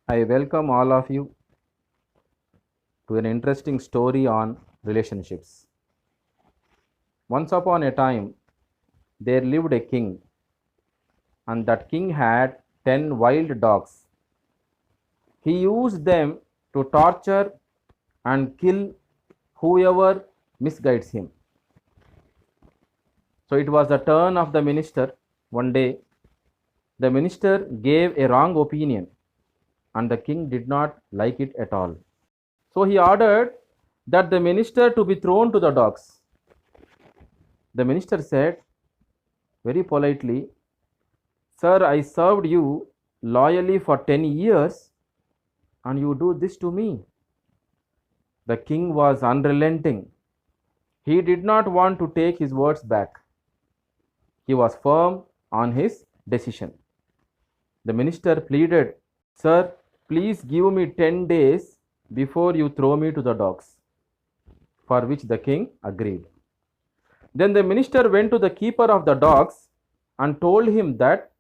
I welcome all of you to an interesting story on relationships. Once upon a time, there lived a king, and that king had 10 wild dogs. He used them to torture and kill whoever misguides him. So it was the turn of the minister. One day, the minister gave a wrong opinion, and the king did not like it at all. So he ordered that the minister to be thrown to the dogs. The minister said very politely, "Sir, I served you loyally for 10 years and you do this to me." The king was unrelenting. He did not want to take his words back. He was firm on his decision. The minister pleaded, "Sir, please give me 10 days before you throw me to the dogs," for which the king agreed. Then the minister went to the keeper of the dogs and told him that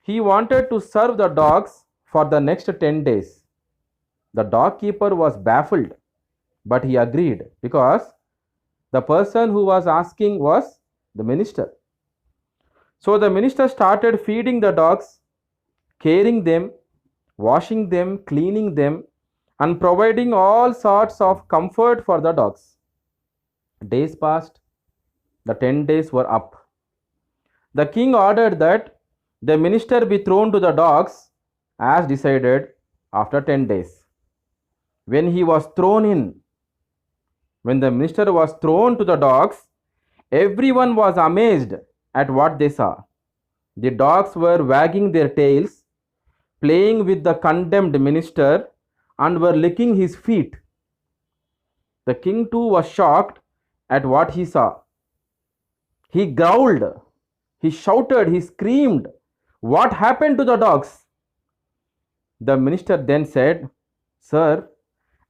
he wanted to serve the dogs for the next 10 days. The dog keeper was baffled, but he agreed because the person who was asking was the minister. So the minister started feeding the dogs, caring them, washing them, cleaning them, and providing all sorts of comfort for the dogs. Days passed. The 10 days were up. The king ordered that the minister be thrown to the dogs as decided after 10 days. When the minister was thrown to the dogs, everyone was amazed at what they saw. The dogs were wagging their tails, playing with the condemned minister, and were licking his feet. The king too was shocked at what he saw. He growled, he shouted, he screamed, "What happened to the dogs?" The minister then said, "Sir,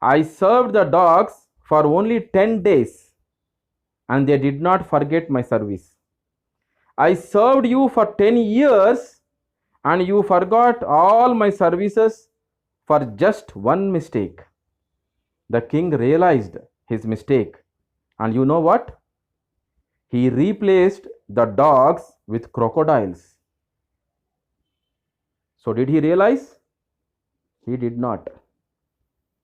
I served the dogs for only 10 days and they did not forget my service. I served you for 10 years and you forgot all my services for just one mistake." The king realized his mistake, and you know what? He replaced the dogs with crocodiles. So, did he realize? He did not.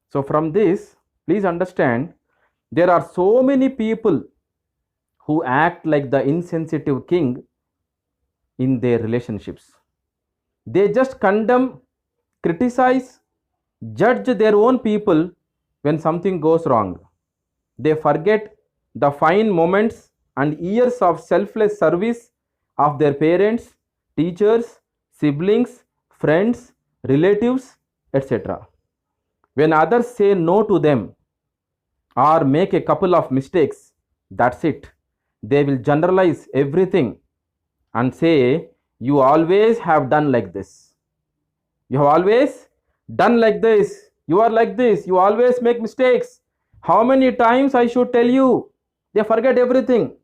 So, from this, please understand there are so many people who act like the insensitive king in their relationships. They just condemn, criticize, judge their own people when something goes wrong. They forget the fine moments and years of selfless service of their parents, teachers, siblings, friends, relatives, etc. When others say no to them or make a couple of mistakes, that's it. They will generalize everything and say, "You always have done like this. You have always done like this. You are like this. You always make mistakes. How many times I should tell you?" They forget everything.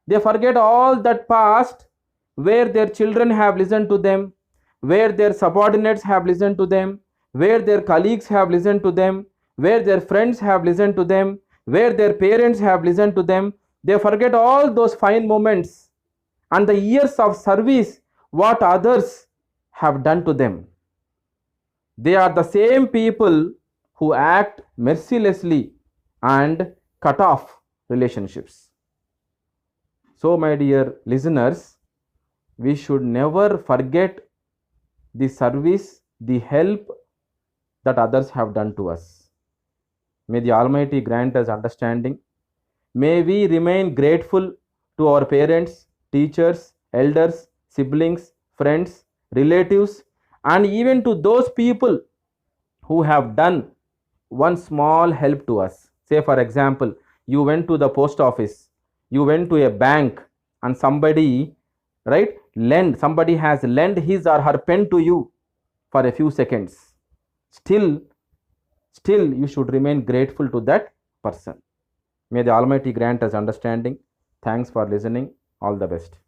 They forget all that past where their children have listened to them, where their subordinates have listened to them, where their colleagues have listened to them, where their friends have listened to them, where their parents have listened to them. They forget all those fine moments and the years of service what others have done to them. They are the same people who act mercilessly and cut off relationships. So, my dear listeners, we should never forget the service, the help that others have done to us. May the Almighty grant us understanding. May we remain grateful to our parents, teachers, elders, siblings, friends, relatives, and even to those people who have done one small help to us. Say, for example, you went to the post office, you went to a bank, and somebody has lent his or her pen to you for a few seconds. Still you should remain grateful to that person. May the Almighty grant us understanding. Thanks for listening. All the best.